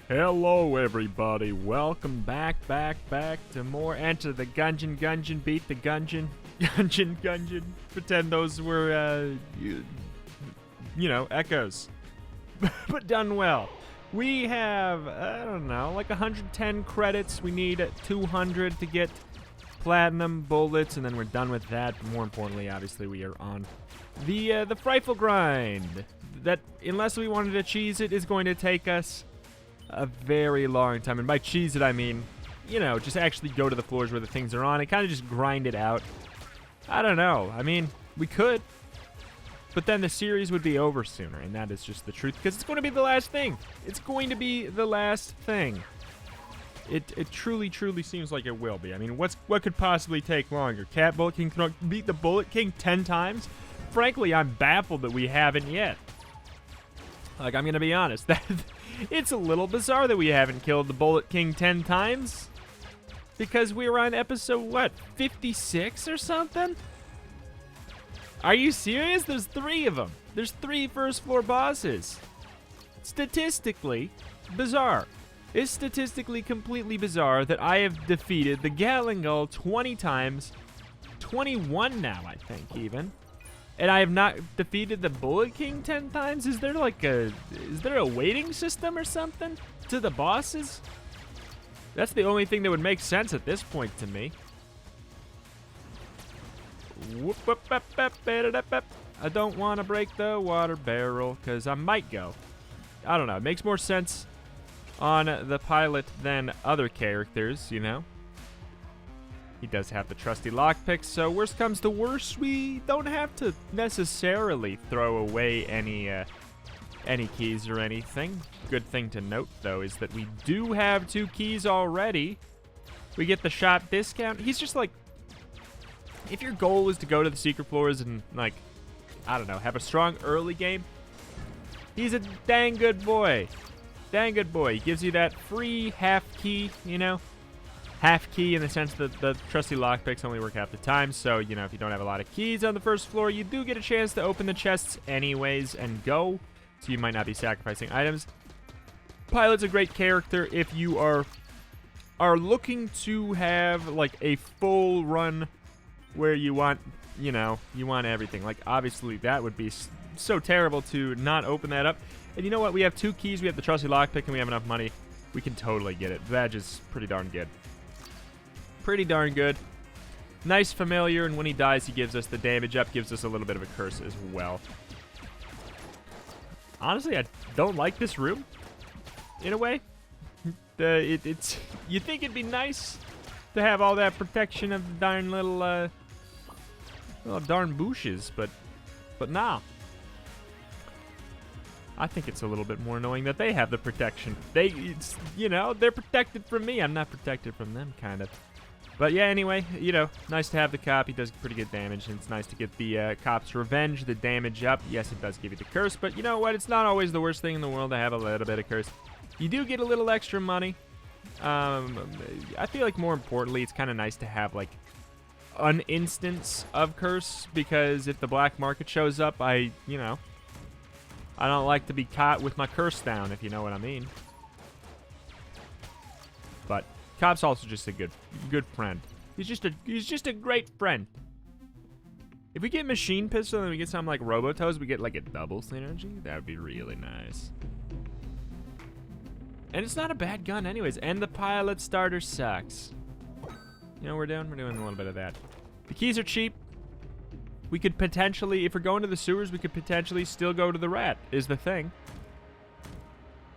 Hello everybody, welcome back to more Enter the Gungeon, beat the Gungeon, Gungeon, pretend those were, you know, echoes, but done well. We have, I don't know, like 110 credits, we need 200 to get platinum bullets, and then we're done with that. More importantly, obviously, we are on the frightful grind, that, unless we wanted to cheese it, is going to take us a very long time. And by cheese it, I mean, you know, just actually go to the floors where the things are on and kind of just grind it out. I don't know. I mean, we could, but then the series would be over sooner, and that is just the truth, because it's going to be the last thing. It's going to be the last thing. It truly seems like it will be. I mean, what could possibly take longer? Cat Bullet King beat the Bullet King 10 times? Frankly, I'm baffled that we haven't yet. Like, I'm gonna be honest, that it's a little bizarre that we haven't killed the Bullet King 10 times. Because we were on episode, what, 56 or something? Are you serious? There's 3 of them. There's 3 first floor bosses. Statistically bizarre. It's statistically completely bizarre that I have defeated the Galangal 20 times. 21 now, I think, even. And I have not defeated the Bullet King 10 times? Is there like is there a waiting system or something to the bosses? That's the only thing that would make sense at this point to me. I don't want to break the water barrel, because I might go. I don't know. It makes more sense on the pilot than other characters, you know? He does have the trusty lockpicks, so worst comes to worst, we don't have to necessarily throw away any keys or anything. Good thing to note, though, is that we do have 2 keys already. We get the shop discount. He's just like, if your goal is to go to the secret floors and, like, I don't know, have a strong early game, he's a dang good boy. Dang good boy. He gives you that free half key, you know? Half key in the sense that the trusty lockpicks only work half the time, so, you know, if you don't have a lot of keys on the first floor, you do get a chance to open the chests anyways and go, so you might not be sacrificing items. Pilot's a great character if you are looking to have, like, a full run where you want, you know, you want everything. Like, obviously, that would be so terrible to not open that up. And you know what? We have 2 keys, we have the trusty lockpick, and we have enough money. We can totally get it. Badge is pretty darn good. Pretty darn good. Nice familiar, and when he dies, he gives us the damage up, gives us a little bit of a curse as well. Honestly, I don't like this room, in a way. It's you think it'd be nice to have all that protection of the darn little darn bushes, but nah. I think it's a little bit more annoying that they have the protection. You know, they're protected from me. I'm not protected from them, kind of. But yeah, anyway, you know, nice to have the cop. He does pretty good damage, and it's nice to get the cop's revenge, the damage up. Yes, it does give you the curse, but you know what? It's not always the worst thing in the world to have a little bit of curse. You do get a little extra money. I feel like more importantly, it's kind of nice to have, like, an instance of curse, because if the black market shows up, you know, I don't like to be caught with my curse down, if you know what I mean. But Cop's also just a good friend. He's just a great friend. If we get machine pistol and we get something like Robotoes, we get like a double synergy. That would be really nice. And it's not a bad gun anyways. And the pilot starter sucks. You know what we're doing? We're doing a little bit of that. The keys are cheap. We could potentially, if we're going to the sewers, we could potentially still go to the rat, is the thing.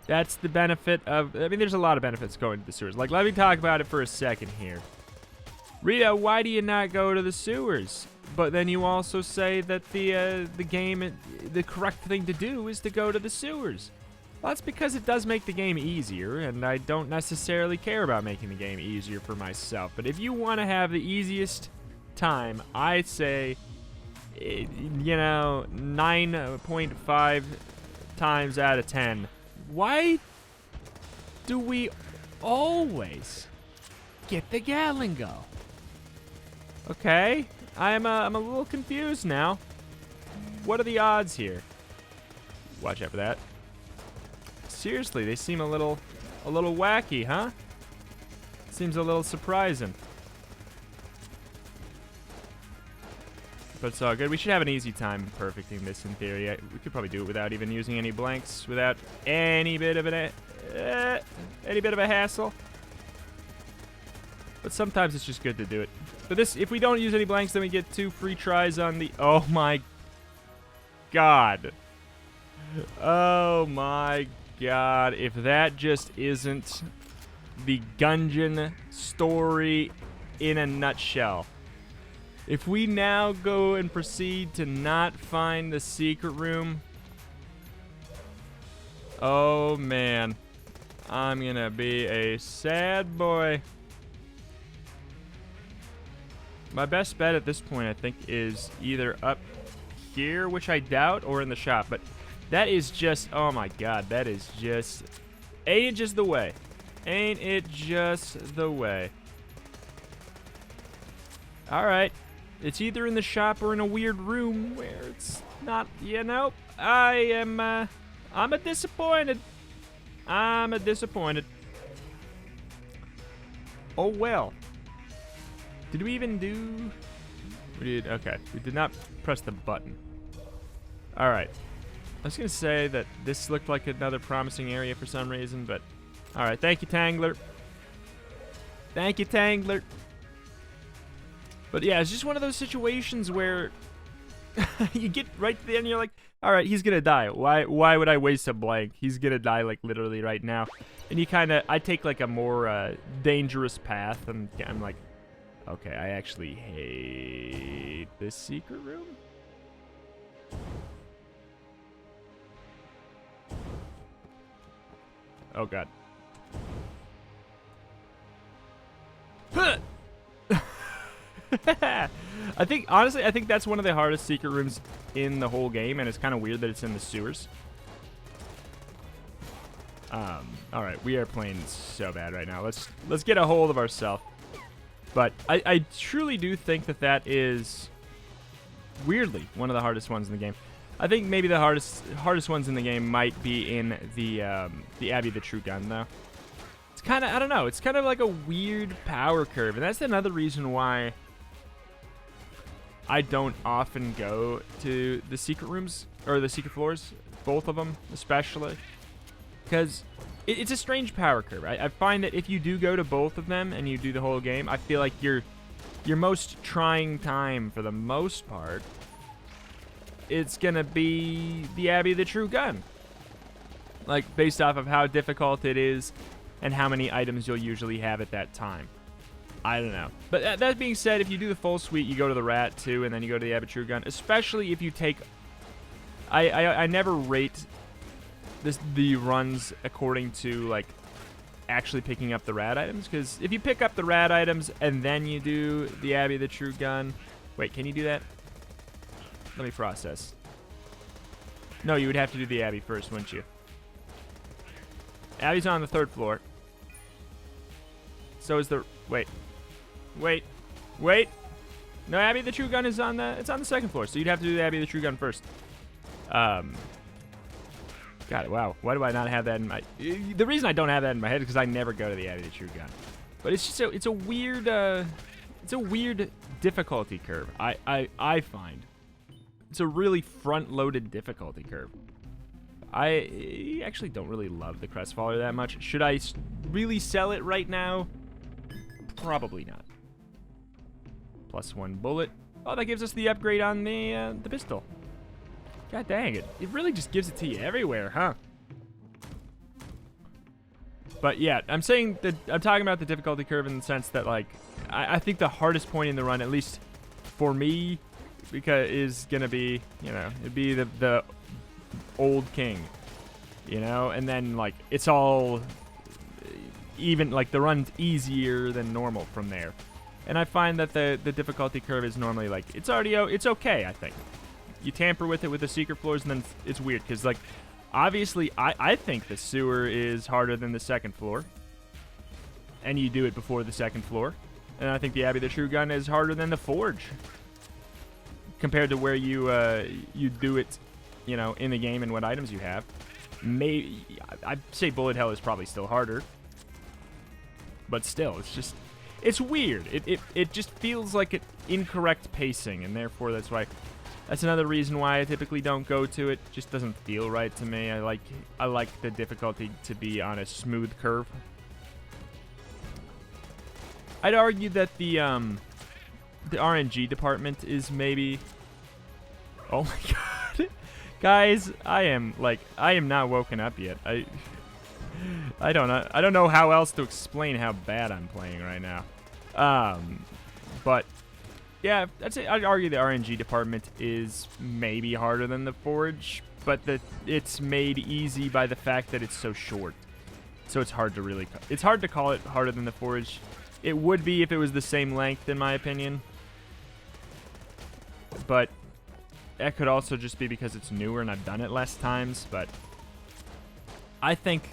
That's the benefit of, I mean, there's a lot of benefits going to the sewers. Like, let me talk about it for a second here. Rita, why do you not go to the sewers? But then you also say that the correct thing to do is to go to the sewers. Well, that's because it does make the game easier, and I don't necessarily care about making the game easier for myself. But if you want to have the easiest time, I say, you know, 9.5 times out of 10. Why do we always get the Galangal? Okay, I'm a little confused now. What are the odds here? Watch out for that. seriously, they seem a little wacky, huh? Seems a little surprising. But it's all good. We should have an easy time perfecting this in theory. We could probably do it without even using any blanks, without any bit of a hassle. But sometimes it's just good to do it. But this, if we don't use any blanks, then we get 2 free tries on the... Oh my god. Oh my god. If that just isn't the Gungeon story in a nutshell. If we now go and proceed to not find the secret room... Oh man. I'm gonna be a sad boy. My best bet at this point, I think, is either up here, which I doubt, or in the shop. But that is just, oh my god, that is just, ain't it just the way? Ain't it just the way? Alright. It's either in the shop or in a weird room where it's not, you know. I'm a disappointed. I'm a disappointed. Oh well. Did we even do... We did, okay. We did not press the button. Alright. I was going to say that this looked like another promising area for some reason, but... Alright, thank you, Tangler. Thank you, Tangler. But yeah, it's just one of those situations where... you get right to the end and you're like, alright, he's going to die. Why would I waste a blank? He's going to die, like, literally right now. And you kind of... I take, like, a more dangerous path, and I'm like... Okay, I actually hate this secret room. Oh god. Honestly, I think that's one of the hardest secret rooms in the whole game, and it's kind of weird that it's in the sewers. Alright, we are playing so bad right now. Let's get a hold of ourselves. But I truly do think that is, weirdly, one of the hardest ones in the game. I think maybe the hardest ones in the game might be in the Abbey the True Gun, though. It's kind of, I don't know, it's kind of like a weird power curve. And that's another reason why I don't often go to the secret rooms, or the secret floors, both of them especially. Because... it's a strange power curve. I find that if you do go to both of them and you do the whole game, I feel like your most trying time, for the most part, it's gonna be the Abbey of the True Gun. Like, based off of how difficult it is and how many items you'll usually have at that time. I don't know. But that being said, if you do the full suite, you go to the Rat too, and then you go to the Abbey of the True Gun. Especially if you take... I never rate... the runs according to, like, actually picking up the rad items, because if you pick up the rad items and then you do the Abbey of the True Gun... Wait, can you do that? Let me process. No, you would have to do the Abbey first, wouldn't you? Abbey's on the 3rd floor. So is the... Wait. No, Abbey of the True Gun is on the... It's on the 2nd floor, so you'd have to do the Abbey of the True Gun first. God, wow. Why do I not have that in my... The reason I don't have that in my head is because I never go to the Abbey of the True Gun. But it's just it's a weird difficulty curve. I find it's a really front-loaded difficulty curve. I actually don't really love the Crestfaller that much. Should I really sell it right now? Probably not. +1 bullet. Oh, that gives us the upgrade on the pistol. God dang it. It really just gives it to you everywhere, huh? But yeah, I'm talking about the difficulty curve in the sense that, like, I think the hardest point in the run, at least for me, because is gonna be, you know, it'd be the old king, you know, and then, like, it's all even, like, the run's easier than normal from there. And I find that the difficulty curve is normally, like, it's okay, I think. You tamper with it with the secret floors, and then it's weird, because, like, obviously, I think the sewer is harder than the 2nd floor, and you do it before the 2nd floor. And I think the Abbey of the True Gun is harder than the Forge, compared to where you do it, you know, in the game and what items you have. Maybe I'd say bullet hell is probably still harder, but still, it's weird. It just feels like an incorrect pacing, and therefore that's another reason why I typically don't go to it. Just doesn't feel right to me. I like the difficulty to be on a smooth curve. I'd argue that the RNG department is maybe. Oh my god, guys! I am not woken up yet. I don't know how else to explain how bad I'm playing right now. But yeah, I'd argue the RNG department is maybe harder than the Forge, but it's made easy by the fact that it's so short. So it's hard to call it harder than the Forge. It would be if it was the same length, in my opinion. But that could also just be because it's newer and I've done it less times. But I think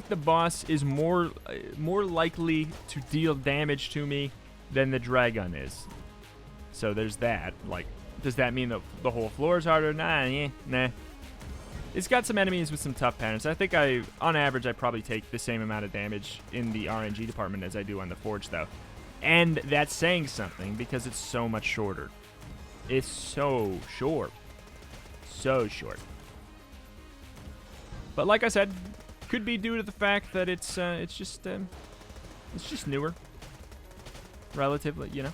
the boss is more likely to deal damage to me than the Dragon is. So there's that. Like, does that mean that the whole floor is harder? Nah. It's got some enemies with some tough patterns. I think on average, I probably take the same amount of damage in the RNG department as I do on the Forge, though. And that's saying something because it's so much shorter. It's so short. So short. But like I said, could be due to the fact that it's just newer. Relatively, you know.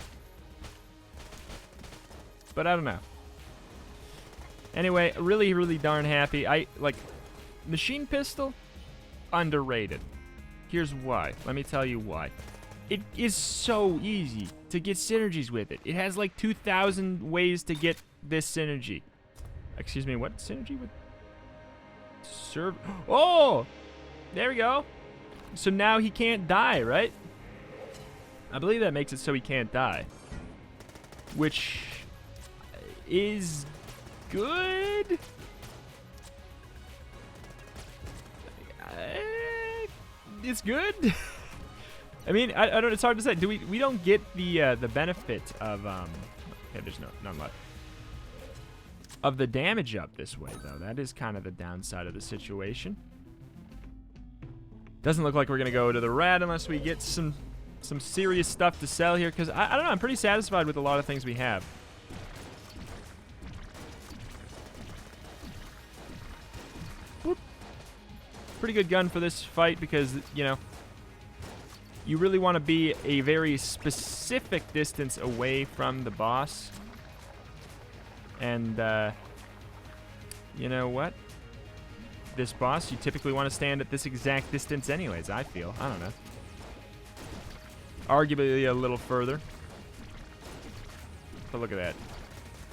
But I don't know. Anyway, really, really darn happy. Machine Pistol, underrated. Here's why. Let me tell you why. It is so easy to get synergies with it. It has like 2,000 ways to get this synergy. Excuse me, what synergy with? Oh! There we go. So now he can't die, right? I believe that makes it so he can't die. Which is good. It's good. I mean, I don't. It's hard to say. We don't get the benefit of Okay, there's none left. Of the damage up this way, though. That is kind of the downside of the situation. Doesn't look like we're gonna go to the rat unless we get some serious stuff to sell here. Because I don't know. I'm pretty satisfied with a lot of things we have. Pretty good gun for this fight because, you know, you really want to be a very specific distance away from the boss. And, you know what? This boss, you typically want to stand at this exact distance anyways, I feel. I don't know. Arguably a little further. But look at that.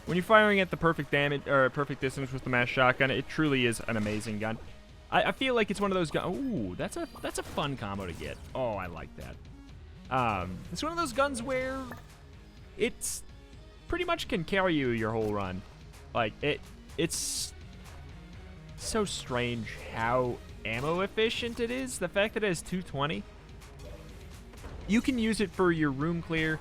When you're firing at the perfect damage, or perfect distance with the mass shotgun, it truly is an amazing gun. I feel like it's one of those guns. Ooh, that's a fun combo to get. Oh, I like that. It's one of those guns where it's pretty much can carry you your whole run. Like it's so strange how ammo efficient it is. The fact that it has 220. You can use it for your room clear,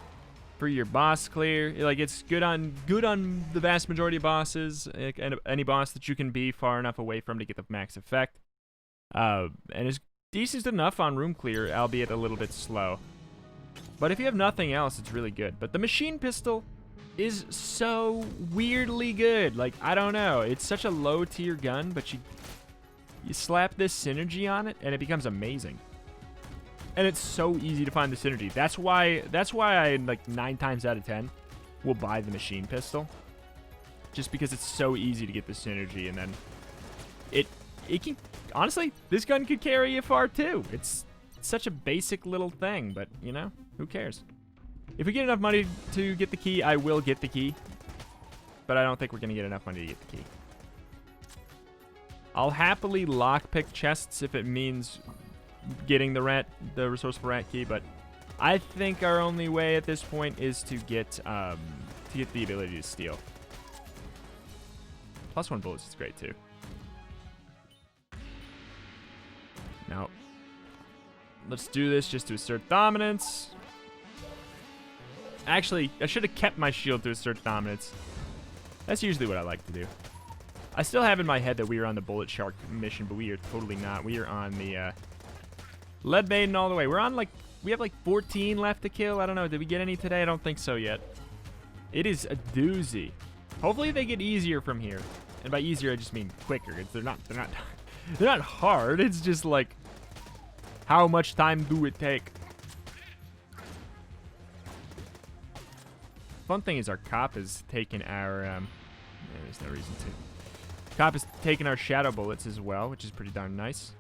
for your boss clear. Like it's good on the vast majority of bosses, and any boss that you can be far enough away from to get the max effect. And it's decent enough on room clear, albeit a little bit slow. But if you have nothing else, it's really good. But the machine pistol is so weirdly good. Like, I don't know. It's such a low tier gun, but you slap this synergy on it, and it becomes amazing. And it's so easy to find the synergy. That's why I, like, 9 times out of 10 will buy the machine pistol. Just because it's so easy to get the synergy, and then it can, honestly, this gun could carry you far too. It's such a basic little thing, but, you know, who cares? If we get enough money to get the key, I will get the key. But I don't think we're going to get enough money to get the key. I'll happily lockpick chests if it means getting the resourceful rat key, but I think our only way at this point is to get the ability to steal. +1 bullets is great too. Now, let's do this just to assert dominance. Actually, I should have kept my shield to assert dominance. That's usually what I like to do. I still have in my head that we are on the Bullet Shark mission, but we are totally not. We are on the Lead Maiden all the way. We're on like, we have like 14 left to kill. I don't know. Did we get any today? I don't think so yet. It is a doozy. Hopefully they get easier from here. And by easier, I just mean quicker. They're not hard. It's just like, how much time do it take? Fun thing is our cop is taking our, there's no reason to. Cop is taking our shadow bullets as well, which is pretty darn nice.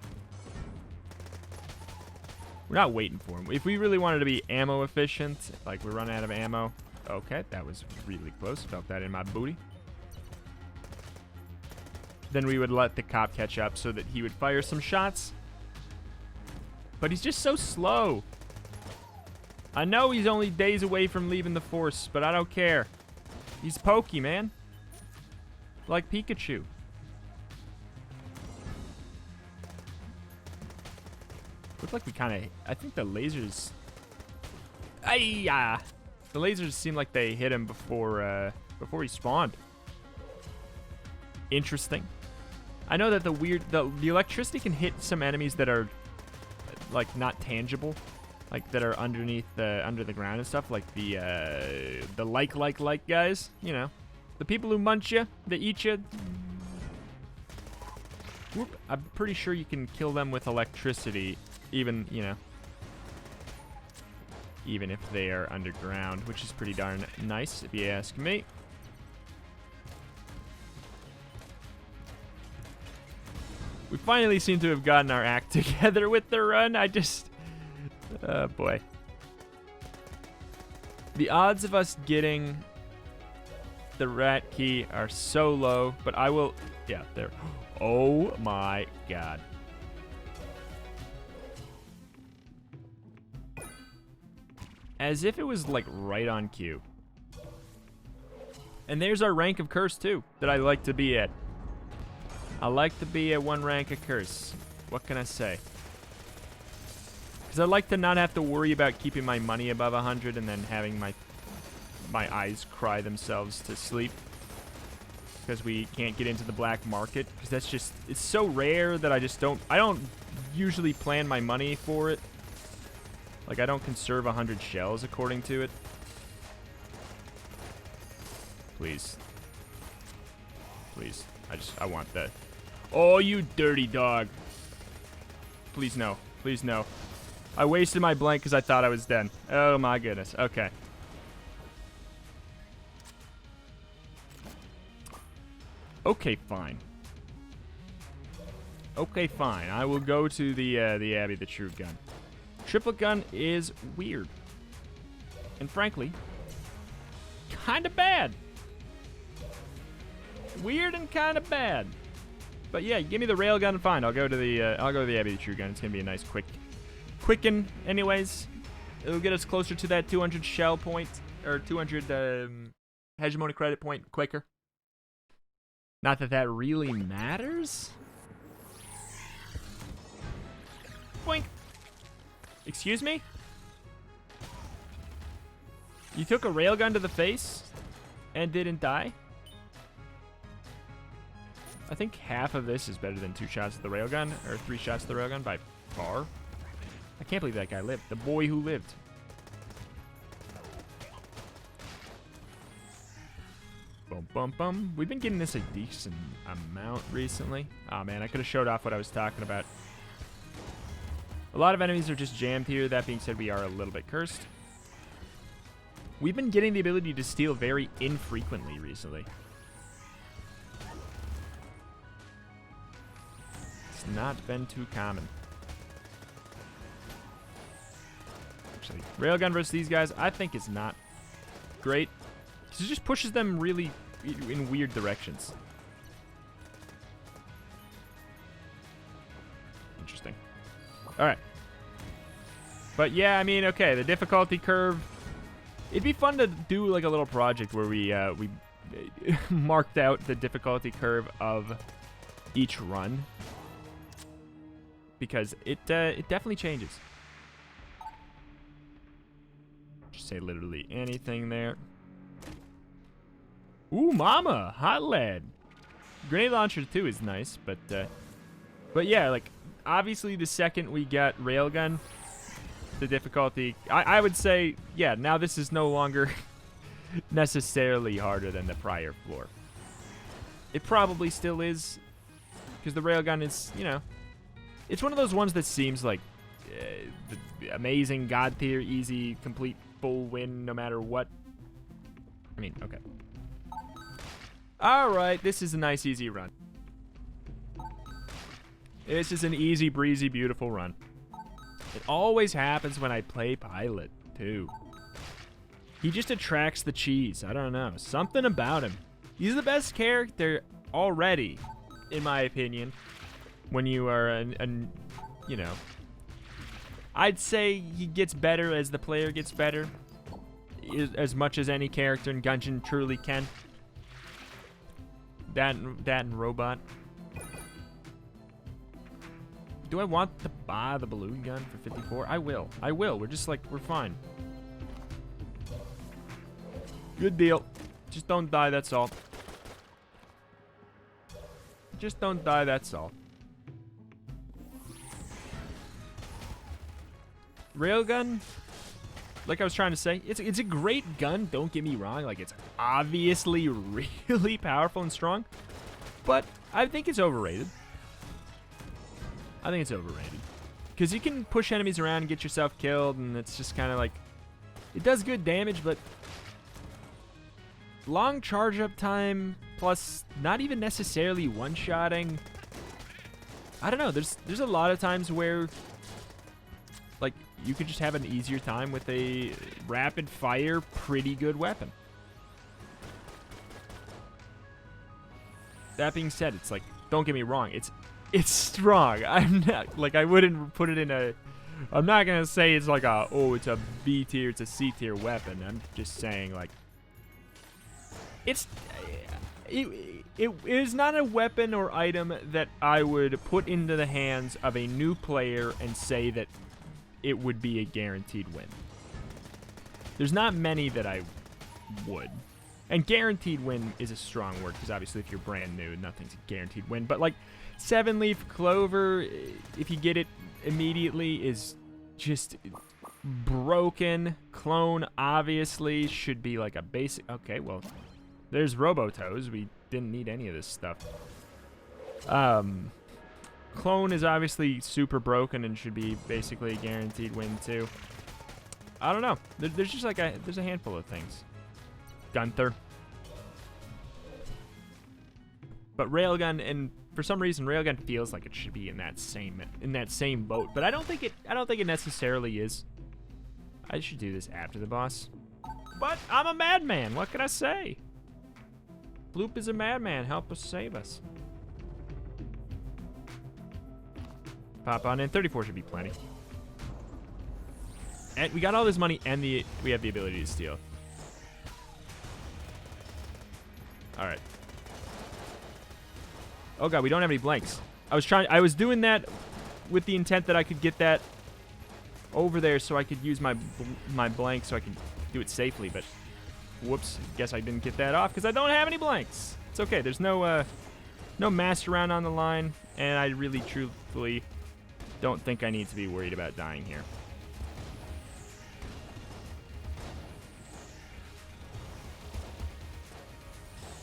We're not waiting for him. If we really wanted to be ammo efficient, like we're running out of ammo. Okay, that was really close. Felt that in my booty. Then we would let the cop catch up so that he would fire some shots. But he's just so slow. I know he's only days away from leaving the force, but I don't care. He's pokey, man. Like Pikachu. Looks like we kind of... I think the lasers... Ay-ya! The lasers seem like they hit him before he spawned. Interesting. I know that the electricity can hit some enemies that are like not tangible, like that are underneath under the ground and stuff, like the like guys, you know, the people who munch you, they eat you. Whoop. I'm pretty sure you can kill them with electricity, even, you know, even if they are underground, which is pretty darn nice if you ask me. We finally seem to have gotten our act together with the run. Oh boy. The odds of us getting the rat key are so low, but I will, yeah, there. Oh my god. As if it was like right on cue. And there's our rank of curse too, that I like to be at. I like to be at 1 rank of curse. What can I say? Because I like to not have to worry about keeping my money above 100 and then having my eyes cry themselves to sleep. Because we can't get into the black market. Because that's just, it's so rare that I don't usually plan my money for it. Like, I don't conserve 100 shells according to it. Please. Please. I want that. Oh, you dirty dog. Please no. Please no. I wasted my blank because I thought I was dead. Oh my goodness. Okay. Okay, fine. Okay, fine. I will go to the Abbey the True Gun. Triplet gun is weird. And frankly, kind of bad. Weird and kind of bad. But yeah, give me the railgun, fine. I'll go to the Abbey the True Gun. It's gonna be a nice quicken. Anyways, it'll get us closer to that 200 shell point or 200 hegemony credit point quicker. Not that that really matters. Boink. Excuse me? You took a railgun to the face and didn't die? I think half of this is better than 2 shots at the railgun, or 3 shots at the railgun by far. I can't believe that guy lived. The boy who lived. Bum, bum, bum. We've been getting this a decent amount recently. Oh man, I could have showed off what I was talking about. A lot of enemies are just jammed here. That being said, we are a little bit cursed. We've been getting the ability to steal very infrequently recently. It's not been too common. Actually, railgun versus these guys, I think is not great. Because it just pushes them really in weird directions. Interesting. Alright. But yeah, I mean, okay, the difficulty curve. It'd be fun to do like a little project where we marked out the difficulty curve of each run. Because it definitely changes. Just say literally anything there. Ooh, mama, hot lead. Grenade launcher too is nice, but yeah, like obviously the second we get railgun, the difficulty, I would say, yeah, now this is no longer necessarily harder than the prior floor. It probably still is, because the railgun is, you know, it's one of those ones that seems like the amazing god tier, easy, complete, full win no matter what. I mean, okay. All right, this is a nice, easy run. This is an easy, breezy, beautiful run. It always happens when I play Pilot, too. He just attracts the cheese. I don't know. Something about him. He's the best character already, in my opinion. When you are, you know... I'd say he gets better as the player gets better. As much as any character in Gungeon truly can. That and Robot. Do I want to buy the balloon gun for 54? I will. I will. We're just like, we're fine. Good deal. Just don't die, that's all. Just don't die, that's all. Railgun, like I was trying to say, it's a great gun, don't get me wrong. Like, it's obviously really powerful and strong, but I think it's overrated. I think it's overrated. Because you can push enemies around and get yourself killed, and it's just kind of like... It does good damage, but... Long charge up time, plus not even necessarily one-shotting. I don't know, there's a lot of times where... Like, you could just have an easier time with a rapid-fire, pretty good weapon. That being said, it's like, don't get me wrong, it's strong. I'm not, like, I wouldn't put it in a, I'm not gonna say it's like a, oh, it's a B tier, it's a C tier weapon. I'm just saying, like, it is not a weapon or item that I would put into the hands of a new player and say that it would be a guaranteed win. There's not many that I would. And guaranteed win is a strong word, because obviously if you're brand new, nothing's a guaranteed win. But like 7-leaf clover, if you get it immediately, is just broken. Clone obviously should be like a basic. Okay, well, there's Robotoes. We didn't need any of this stuff. Clone is obviously super broken and should be basically a guaranteed win too. I don't know. There's just like there's a handful of things. Gunther. But Railgun, and for some reason Railgun feels like it should be in that same boat, but I don't think it necessarily is. I should do this after the boss. But I'm a madman. What can I say? Bloop is a madman. Help us, save us. Pop on in. 34 should be plenty. And we got all this money, and we have the ability to steal. All right. Oh god, we don't have any blanks. I was doing that with the intent that I could get that over there so I could use my blank so I could do it safely, but whoops, guess I didn't get that off because I don't have any blanks. It's okay. There's no master round on the line, and I really truthfully don't think I need to be worried about dying here.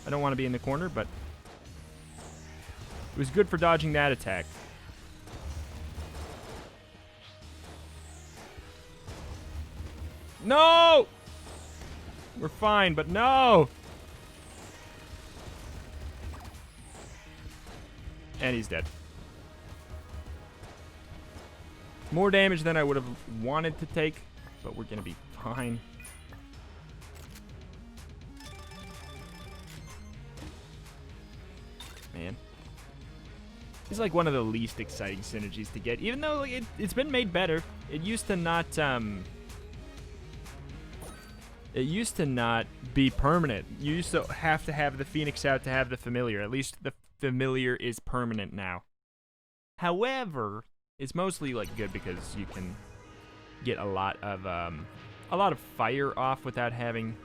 I don't want to be in the corner, but it was good for dodging that attack. No! We're fine, but no! And he's dead. More damage than I would have wanted to take, but we're gonna be fine. Man. It's like one of the least exciting synergies to get, even though like, it's been made better. It used to not be permanent. You used to have the Phoenix out to have the familiar. At least the familiar is permanent now. However, it's mostly like good because you can get a lot of fire off without having,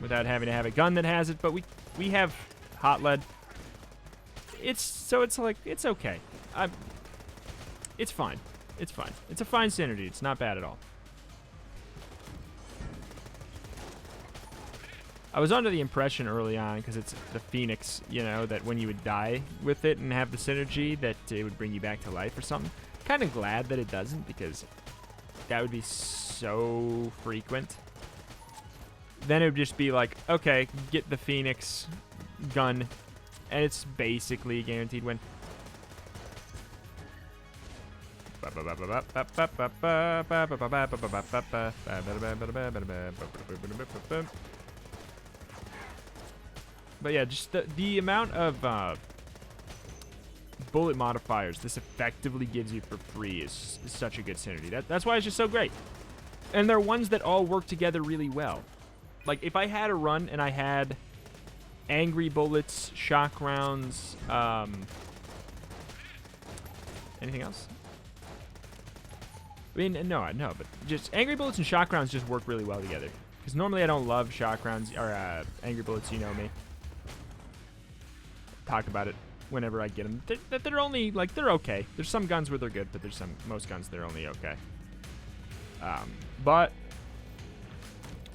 without having to have a gun that has it. But we have hot lead. it's like, it's okay. It's fine. It's fine. It's a fine synergy. It's not bad at all. I was under the impression early on, because it's the Phoenix, you know, that when you would die with it and have the synergy, that it would bring you back to life or something. Kind of glad that it doesn't, because that would be so frequent. Then it would just be like, okay, get the Phoenix gun, and it's basically a guaranteed win. But yeah, just the amount of bullet modifiers this effectively gives you for free is such a good synergy. That's why it's just so great. And they're ones that all work together really well. Like, if I had a run and I had angry bullets, shock rounds, anything else? I mean, no, but just angry bullets and shock rounds just work really well together. Because normally I don't love shock rounds, or angry bullets, you know me. Talk about it whenever I get them. They're only, like, they're okay. There's some guns where they're good, but there's most guns they're only okay. But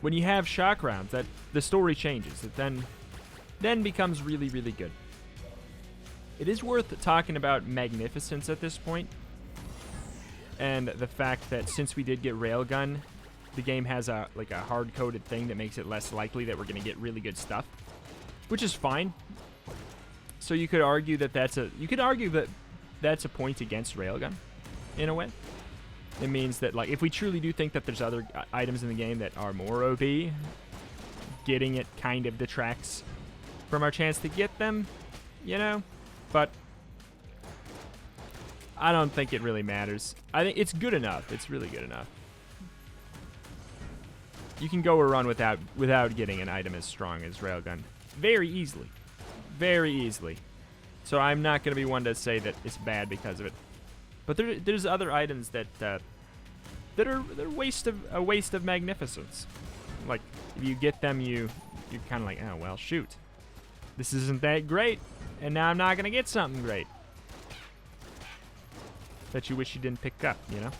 when you have shock rounds, that the story changes. It then becomes really, really good. It is worth talking about Magnificence at this point, and the fact that since we did get Railgun, the game has a hard-coded thing that makes it less likely that we're going to get really good stuff, which is fine. So you could argue that that's a point against Railgun, in a way. It means that, like, if we truly do think that there's other items in the game that are more OP, getting it kind of detracts from our chance to get them, you know? But I don't think it really matters. I think it's good enough. It's really good enough. You can go a run without getting an item as strong as Railgun very easily. Very easily. So I'm not going to be one to say that it's bad because of it. But there's other items that are a waste of magnificence. Like, if you get them, you're kind of like, oh well, shoot, this isn't that great, and now I'm not gonna get something great that you wish you didn't pick up, you know.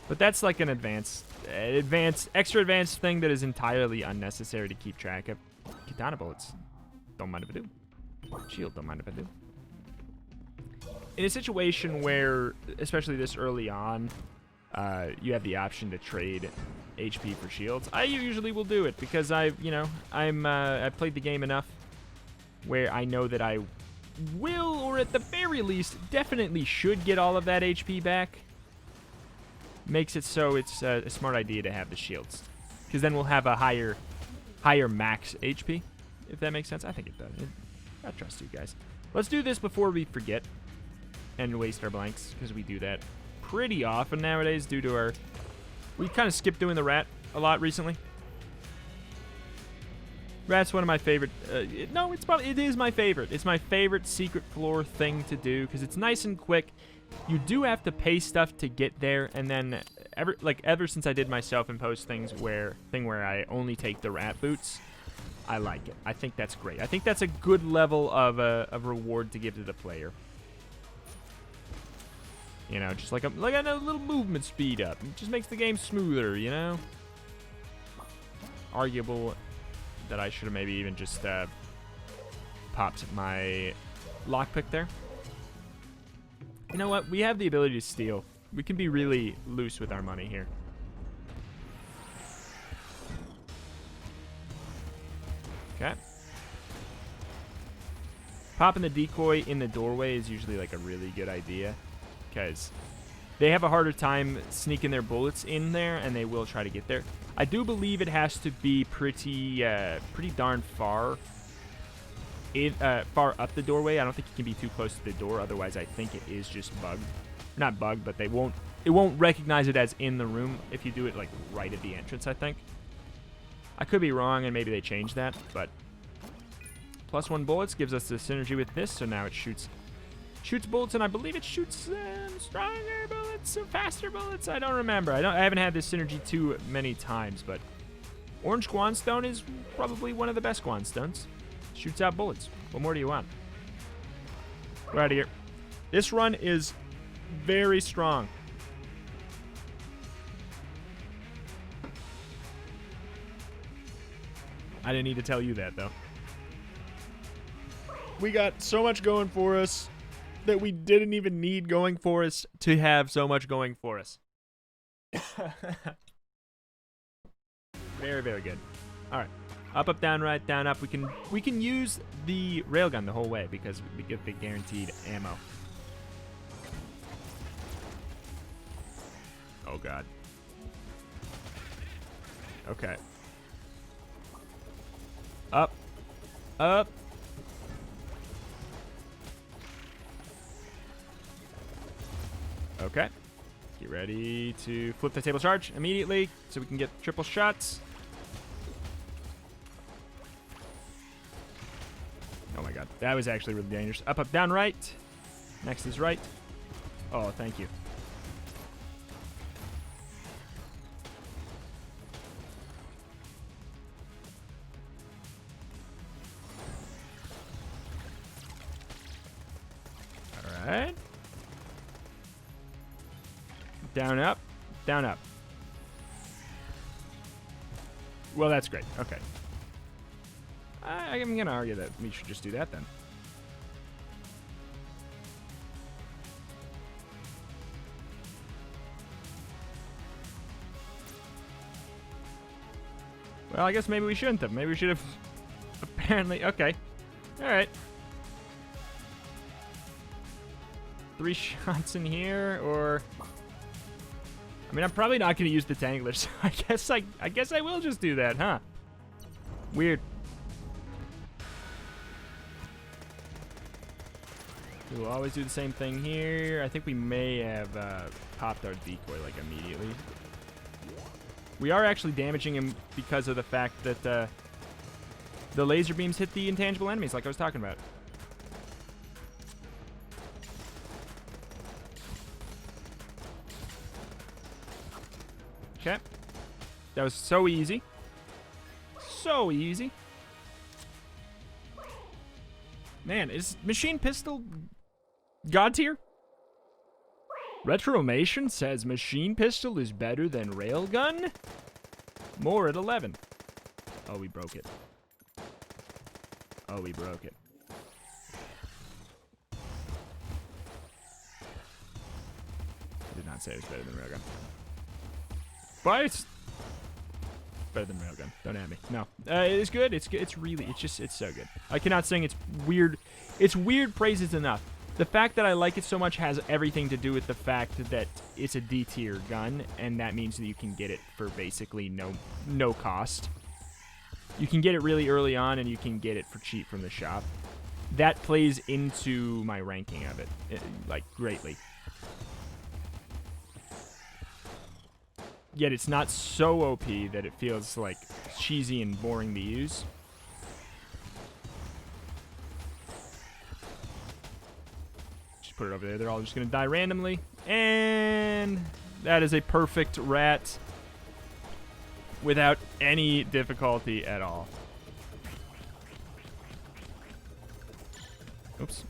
But that's like an extra advanced thing that is entirely unnecessary to keep track of. Katana bullets, don't mind if I do. Shield, don't mind if I do. In a situation where, especially this early on, you have the option to trade HP for shields, I usually will do it because I've played the game enough where I know that I will, or at the very least, definitely should get all of that HP back. Makes it so it's a smart idea to have the shields, because then we'll have a higher max HP, if that makes sense. I think it does. I trust you guys. Let's do this before we forget and waste our blanks, because we do that pretty often nowadays due to our... We kind of skipped doing the rat a lot recently. Rat's one of my favorite... it is my favorite. It's my favorite secret floor thing to do, because it's nice and quick. You do have to pay stuff to get there, and then ever since I did my self-imposed thing where I only take the rat boots, I like it. I think that's great. I think that's a good level of reward to give to the player. You know, just like a little movement speed up. It just makes the game smoother, you know? Arguable that I should have maybe even just popped my lockpick there. You know what? We have the ability to steal. We can be really loose with our money here. Okay. Popping the decoy in the doorway is usually like a really good idea, because they have a harder time sneaking their bullets in there, and they will try to get there. I do believe it has to be pretty darn far up the doorway. I don't think it can be too close to the door, otherwise I think it is just bugged. Not bugged, but it won't recognize it as in the room if you do it like right at the entrance, I think. I could be wrong, and maybe they changed that, but +1 bullets gives us the synergy with this, so now it shoots bullets, and I believe it shoots stronger bullets, faster bullets. I don't remember. I haven't had this synergy too many times, but Orange Guanstone is probably one of the best Guanstones. Shoots out bullets. What more do you want? We're out of here. This run is very strong. I didn't need to tell you that, though. We got so much going for us that we didn't even need going for us to have so much going for us. Very, very good. All right. Up, up, down, right, down, up. We can use the railgun the whole way because we get the guaranteed ammo. Oh, God. Okay. Up. Up. Okay. Get ready to flip the table charge immediately so we can get triple shots. Oh my god. That was actually really dangerous. Up, up, down, right. Next is right. Oh, thank you. Alright. Down, up. Down, up. Well, that's great. Okay. I'm going to argue that we should just do that then. Well, I guess maybe we shouldn't have. Maybe we should have... Apparently... Okay. Alright. 3 shots in here, or... I mean, I'm probably not going to use the Tangler, so I guess I will just do that, huh? Weird. We'll always do the same thing here. I think we may have popped our decoy, like, immediately. We are actually damaging him because of the fact that the laser beams hit the intangible enemies, like I was talking about. Okay. That was so easy. So easy. Man, is machine pistol god tier? Retromation says machine pistol is better than railgun. More at 11. Oh, we broke it. Oh, we broke it. I did not say it was better than railgun. But it's better than railgun. Don't at me. No. It's good. It's good. It's really, it's so good. I cannot sing its weird praises enough. The fact that I like it so much has everything to do with the fact that it's a D tier gun, and that means that you can get it for basically no cost. You can get it really early on, and you can get it for cheap from the shop. That plays into my ranking of it, like, greatly. Yet it's not so OP that it feels, like, cheesy and boring to use. Just put it over there. They're all just going to die randomly. And that is a perfect rat without any difficulty at all. Oops.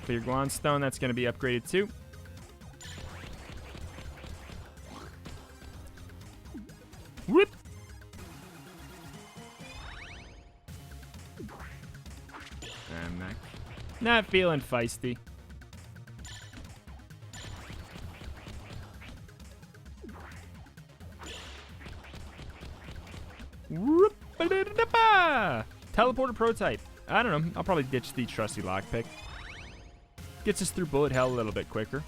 Clear Guanstone. That's going to be upgraded too. Whoop! I'm not feeling feisty. Whoop! Teleporter prototype. I don't know. I'll probably ditch the trusty lockpick. Gets us through bullet hell a little bit quicker.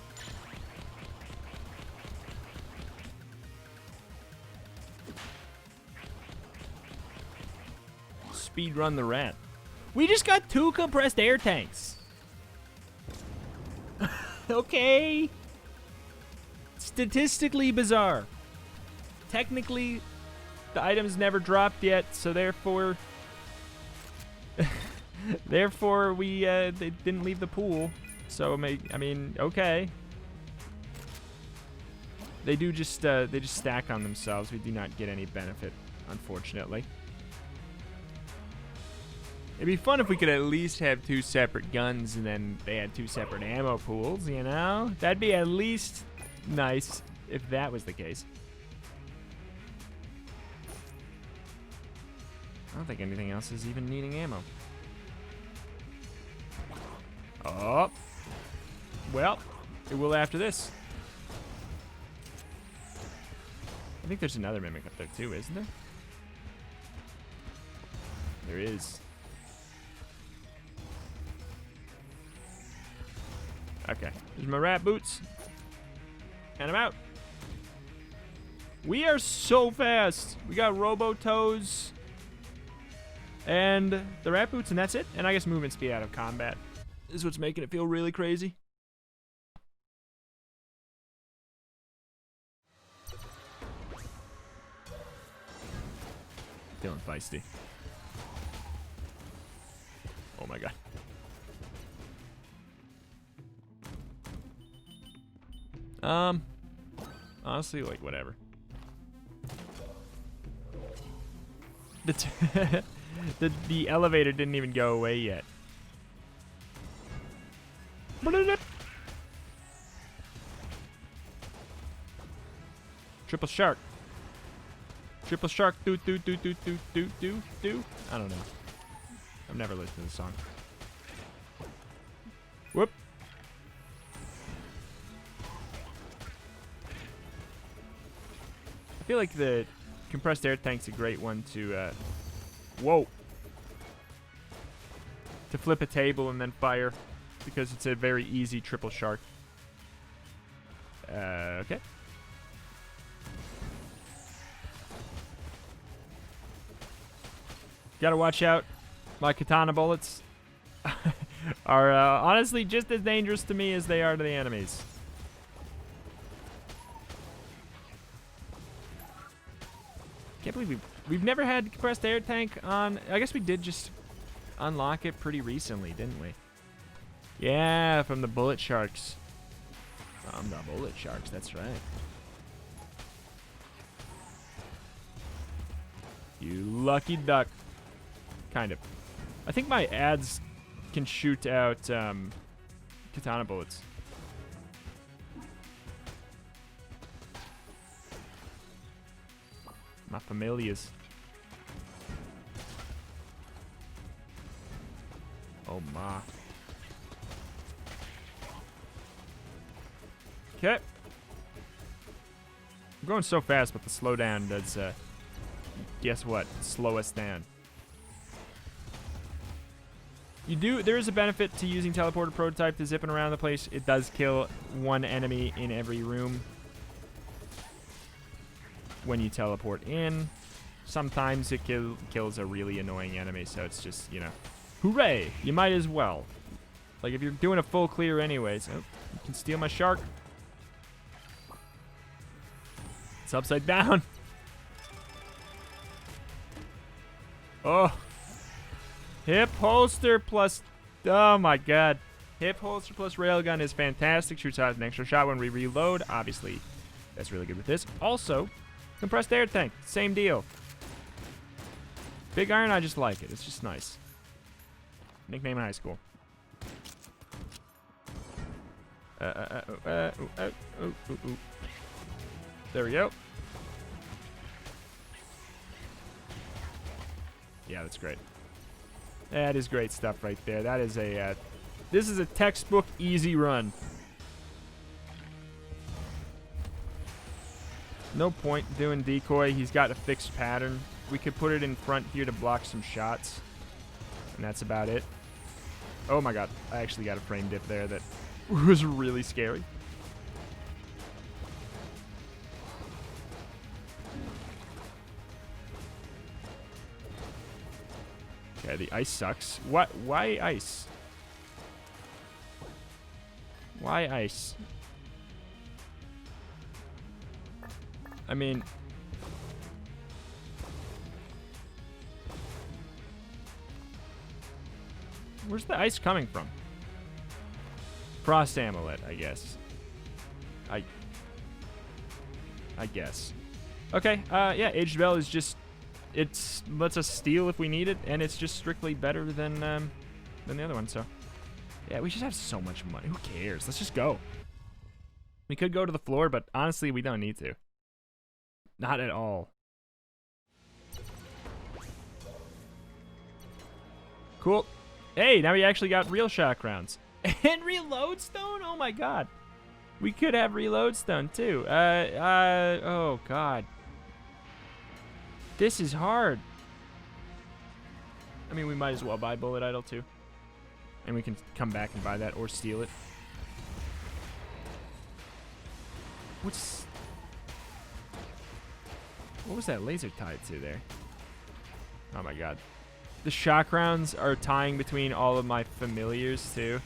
Speed run the rat. We just got 2 compressed air tanks. Okay. Statistically bizarre. Technically, the item's never dropped yet, so therefore... therefore, they didn't leave the pool. So, I mean, okay. They just stack on themselves. We do not get any benefit, unfortunately. It'd be fun if we could at least have 2 separate guns and then they had 2 separate ammo pools, you know? That'd be at least nice if that was the case. I don't think anything else is even needing ammo. Oh. Well, it will after this. I think there's another mimic up there too, isn't there? There is. Okay, there's my rat boots. And I'm out. We are so fast. We got robo toes. And the rat boots, and that's it. And I guess movement speed out of combat. This is what's making it feel really crazy. Feeling feisty. Oh my god. Honestly, like, whatever. The elevator didn't even go away yet. Triple shark. Triple shark. Do. I don't know. I've never listened to this song. Whoop. I feel like the compressed air tank's a great one to, whoa. To flip a table and then fire, because it's a very easy triple shark. Okay. Gotta watch out. My katana bullets are honestly just as dangerous to me as they are to the enemies. Can't believe we've never had compressed air tank on. I guess we did just unlock it pretty recently, didn't we? Yeah, from the bullet sharks. From the bullet sharks, that's right. You lucky duck. Kind of. I think my ads can shoot out katana bullets. My familiars. Oh my. Okay. I'm going so fast, but the slowdown does, guess what? Slow us down. There is a benefit to using teleporter prototype to zipping around the place. It does kill one enemy in every room when you teleport in. Sometimes it kills a really annoying enemy, so it's just, you know, hooray! You might as well. Like, if you're doing a full clear anyways. Oh, you can steal my shark. It's upside down. Oh. Hip holster plus... Oh my god. Hip holster plus railgun is fantastic. Shoots out an extra shot when we reload. Obviously, that's really good with this. Also, compressed air tank. Same deal. Big iron, I just like it. It's just nice. Nickname in high school. There we go. Yeah, that's great. That is great stuff right there. That is a, this is a textbook easy run. No point doing decoy. He's got a fixed pattern. We could put it in front here to block some shots. And that's about it. Oh my god. I actually got a frame dip there that was really scary. Okay, the ice sucks. What? Why ice? Why ice? I mean... Where's the ice coming from? Frost amulet, I guess. I guess. Okay, yeah, Aged Bell is just It lets us steal if we need it, and it's just strictly better than the other one. So, yeah, we just have so much money. Who cares? Let's just go. We could go to the floor, but honestly, we don't need to. Not at all. Cool. Hey, now we actually got real shock rounds. And reload stone? Oh my god. We could have reload stone too. Oh god. This is hard. I mean, we might as well buy bullet idol too. And we can come back and buy that or steal it. What was that laser tied to there? Oh my god. The shock rounds are tying between all of my familiars too.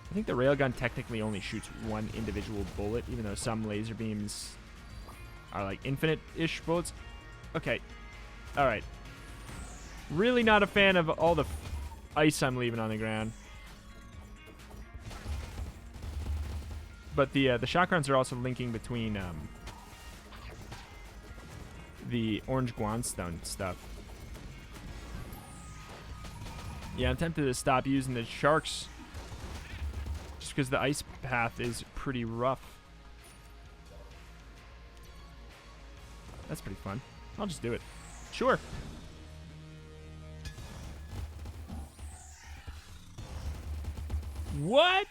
I think the railgun technically only shoots one individual bullet, even though some laser beams are like infinite-ish bullets. Okay. Alright. Really not a fan of all the ice I'm leaving on the ground. But the shock rounds are also linking between the orange guanstone stuff. Yeah, I'm tempted to stop using the sharks just because the ice path is pretty rough. That's pretty fun. I'll just do it. Sure. What?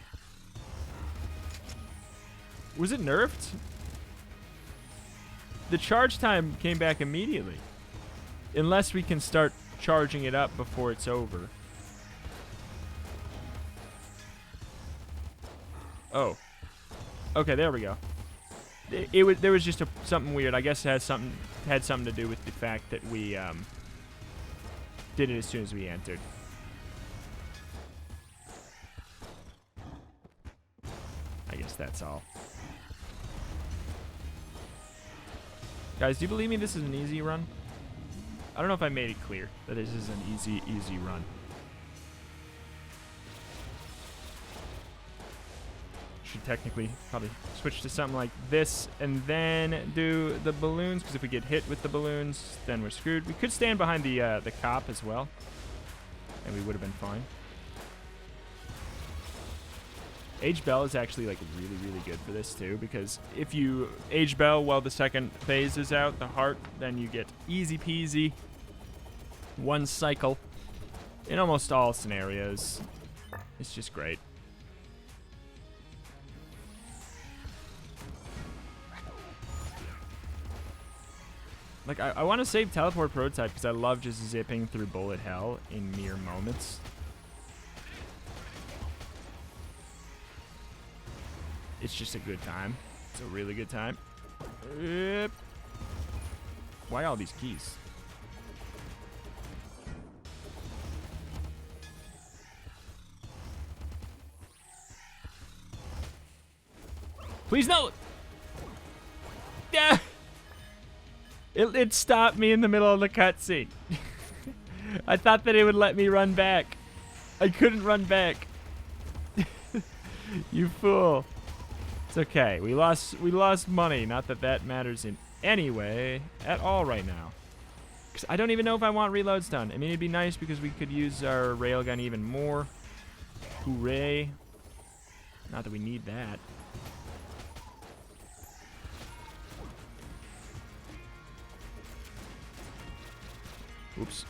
Was it nerfed? The charge time came back immediately. Unless we can start charging it up before it's over. Oh. Okay, there we go. There was just something weird. I guess it had something to do with the fact that we did it as soon as we entered. I guess that's all. Guys, do you believe me this is an easy run? I don't know if I made it clear that this is an easy run. Should technically probably switch to something like this and then do the balloons, because if we get hit with the balloons, then we're screwed. We could stand behind the cop as well, and we would have been fine. Age Bell is actually like really good for this too, because if you Age Bell while the second phase is out, the heart, then you get easy peasy one cycle in almost all scenarios. It's just great. Like, I want to save Teleport Prototype because I love just zipping through bullet hell in mere moments. It's just a good time. It's a really good time. Yep. Why all these keys? Please no! Yeah. It stopped me in the middle of the cutscene. I thought that it would let me run back. I couldn't run back. You fool. It's okay. We lost money. Not that that matters in any way at all right now. Because I don't even know if I want reloads done. I mean, it'd be nice because we could use our railgun even more. Hooray. Not that we need that. Oops.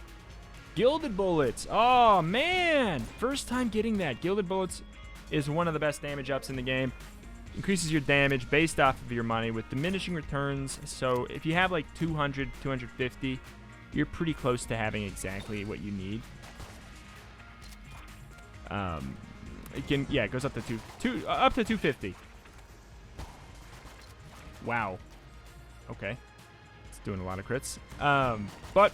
Gilded bullets. Oh, man. First time getting that. Gilded bullets is one of the best damage ups in the game. Increases your damage based off of your money with diminishing returns. So if you have like 200, 250, you're pretty close to having exactly what you need. It goes up to up to 250. Wow. Okay. It's doing a lot of crits. But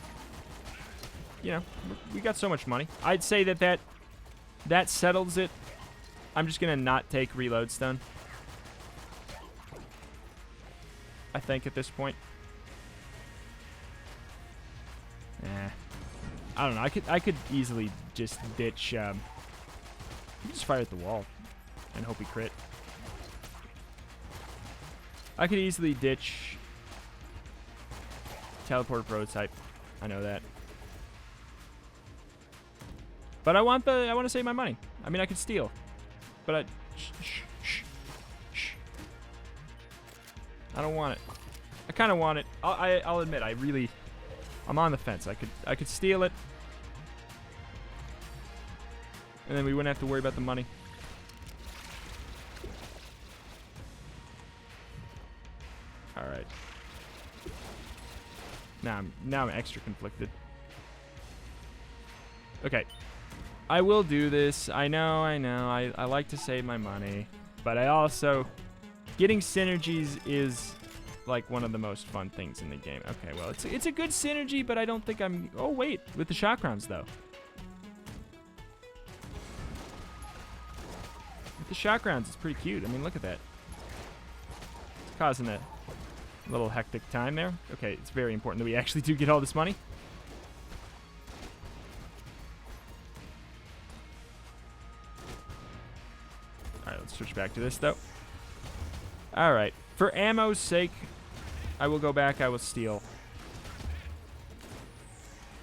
you know, we got so much money. I'd say that settles it. I'm just gonna not take reload stun. I think at this point. I don't know. I could easily just ditch. Just fire at the wall and hope he crit. I could easily ditch teleport prototype. I know that. But I want to save my money. I mean, I could steal. But I... Shh. I don't want it. I kind of want it. I'll admit, I'm on the fence. I could steal it. And then we wouldn't have to worry about the money. All right. Now I'm extra conflicted. Okay. I will do this. I know. I like to save my money. But I also... Getting synergies is like one of the most fun things in the game. Okay, well, it's a good synergy, but I don't think I'm... Oh, wait. With the shock rounds, though. With the shock rounds, it's pretty cute. I mean, look at that. It's causing a little hectic time there. Okay, it's very important that we actually do get all this money. Alright, let's switch back to this, though. Alright, for ammo's sake, I will go back, I will steal.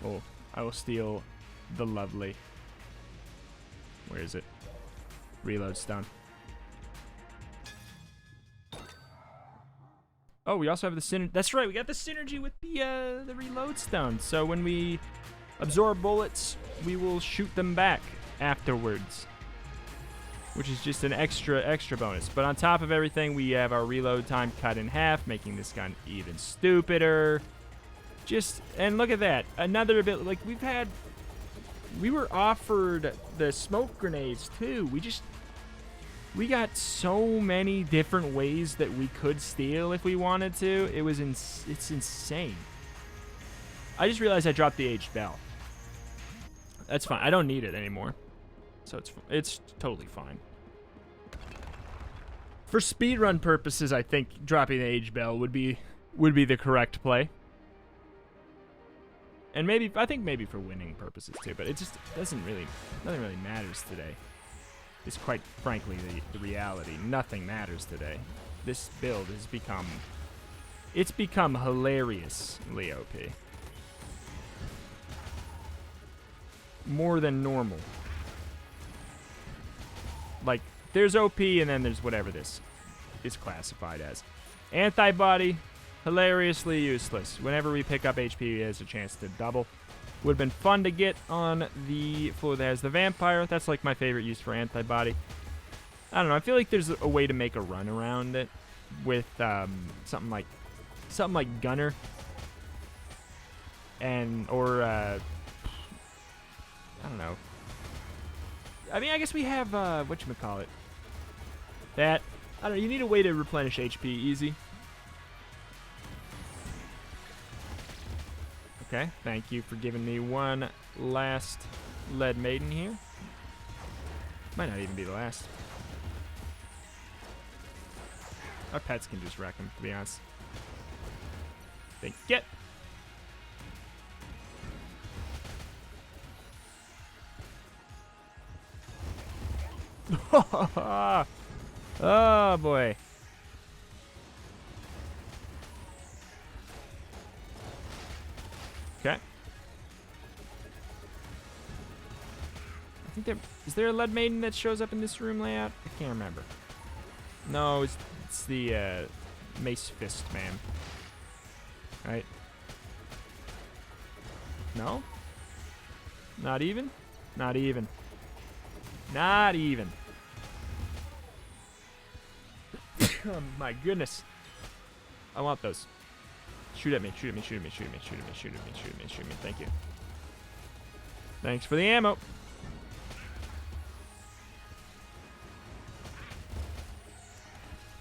Oh, I will steal the lovely... Where is it? Reload stone. Oh, we also have the synergy. That's right, we got the synergy with the reload stone. So when we absorb bullets, we will shoot them back afterwards, which is just an extra bonus. But on top of everything, we have our reload time cut in half, making this gun even stupider. And look at that, another bit. Like we were offered the smoke grenades too. We got so many different ways that we could steal if we wanted to. It's insane. I just realized I dropped the aged bell. That's fine. I don't need it anymore. So it's totally fine. For speedrun purposes, I think dropping the aged bell would be the correct play. And I think maybe for winning purposes too, but it just nothing really matters today. Is quite frankly the reality. Nothing matters today. This build has become hilariously OP. More than normal. Like, there's OP and then there's whatever this is classified as. Antibody, hilariously useless. Whenever we pick up HP, it has a chance to double. Would have been fun to get on the floor that has the vampire. That's like my favorite use for antibody. I don't know. I feel like there's a way to make a run around it with something like Gunner or I don't know. I mean, I guess we have whatchamacallit. That I don't know. You need a way to replenish HP easy. Okay, thank you for giving me one last lead maiden here. Might not even be the last. Our pets can just wreck them, to be honest. Think get. Oh boy. Okay. I think is there a lead maiden that shows up in this room layout? I can't remember. No, it's the mace fist man. Right? No? Not even? Not even. Not even. Oh my goodness. I want those. Shoot at me, shoot at me, shoot at me, shoot at me, shoot at me, shoot at me, shoot at me, shoot at me. Thank you. Thanks for the ammo.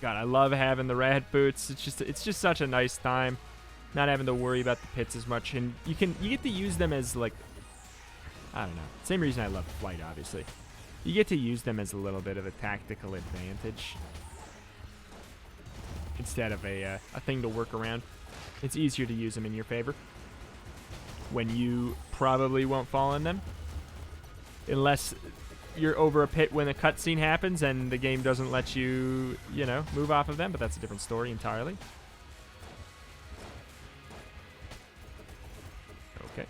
God, I love having the rat boots. It's just such a nice time. Not having to worry about the pits as much. And you get to use them as like, I don't know. Same reason I love flight, obviously. You get to use them as a little bit of a tactical advantage. Instead of a thing to work around. It's easier to use them in your favor. When you probably won't fall in them. Unless you're over a pit when a cutscene happens and the game doesn't let you, you know, move off of them, but that's a different story entirely. Okay.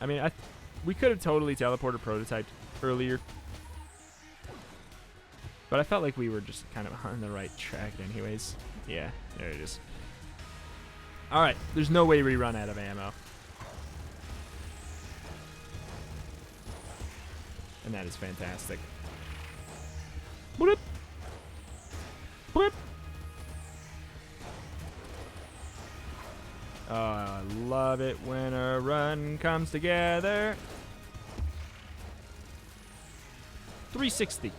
I mean, we could have totally teleported prototyped earlier. But I felt like we were just kind of on the right track anyways. Yeah, there it is. Alright, there's no way we run out of ammo. And that is fantastic. Bloop. Bloop. Oh, I love it when a run comes together. 360.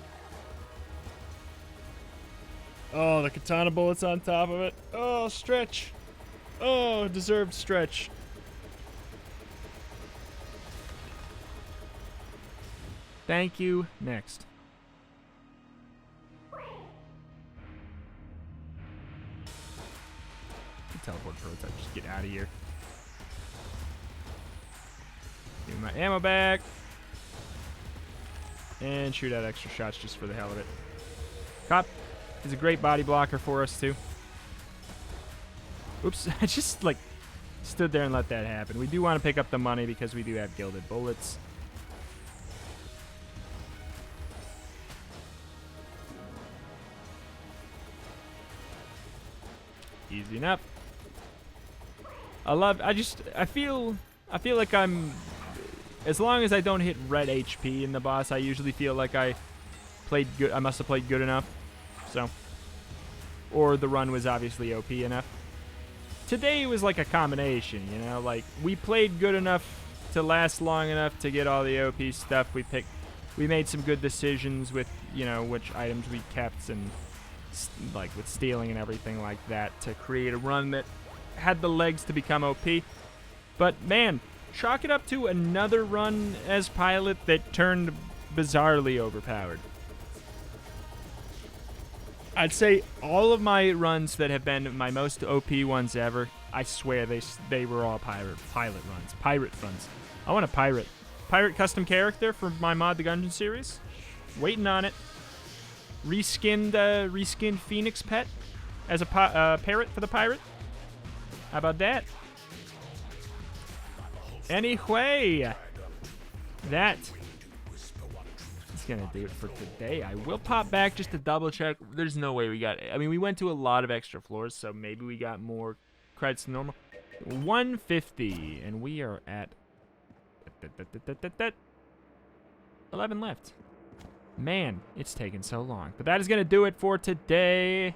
Oh, the katana bullets on top of it. Oh, stretch. Oh, deserved stretch. Thank you. Next. Teleport prototype. Just get out of here. Give me my ammo back. And shoot out extra shots just for the hell of it. Cop is a great body blocker for us, too. Oops. I just, like, stood there and let that happen. We do want to pick up the money because we do have gilded bullets. Easy enough. I feel like I'm, as long as I don't hit red HP in the boss, I usually feel like I must have played good enough. So, or the run was obviously OP enough. Today was like a combination, you know, like we played good enough to last long enough to get all the OP stuff. We made some good decisions with, you know, which items we kept and like with stealing and everything like that to create a run that had the legs to become OP. But man, chalk it up to another run as pilot that turned bizarrely overpowered. I'd say all of my runs that have been my most OP ones ever, I swear they were all pilot runs. I want a pirate custom character for my Mod the Gungeon series. Waiting on it. Reskinned Phoenix pet as a parrot for the pirate. How about that? Anyway, that is gonna do it for today. I will pop back just to double check. There's no way we got it. I mean, we went to a lot of extra floors, so maybe we got more credits than normal. 150, and we are at 11 left. Man, it's taken so long. But that is going to do it for today.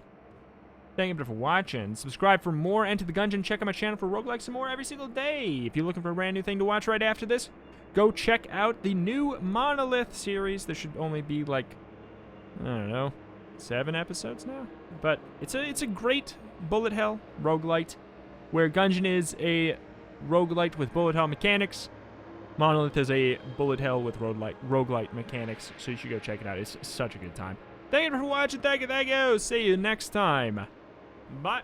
Thank you for watching. Subscribe for more Enter the Gungeon. Check out my channel for roguelikes and more every single day. If you're looking for a brand new thing to watch right after this, go check out the new Monolith series. There should only be like, I don't know, 7 episodes now. But it's a great bullet hell roguelite, where Gungeon is a roguelite with bullet hell mechanics. Monolith is a bullet hell with roguelite mechanics, so you should go check it out. It's such a good time. Thank you for watching. Thank you. See you next time. Bye.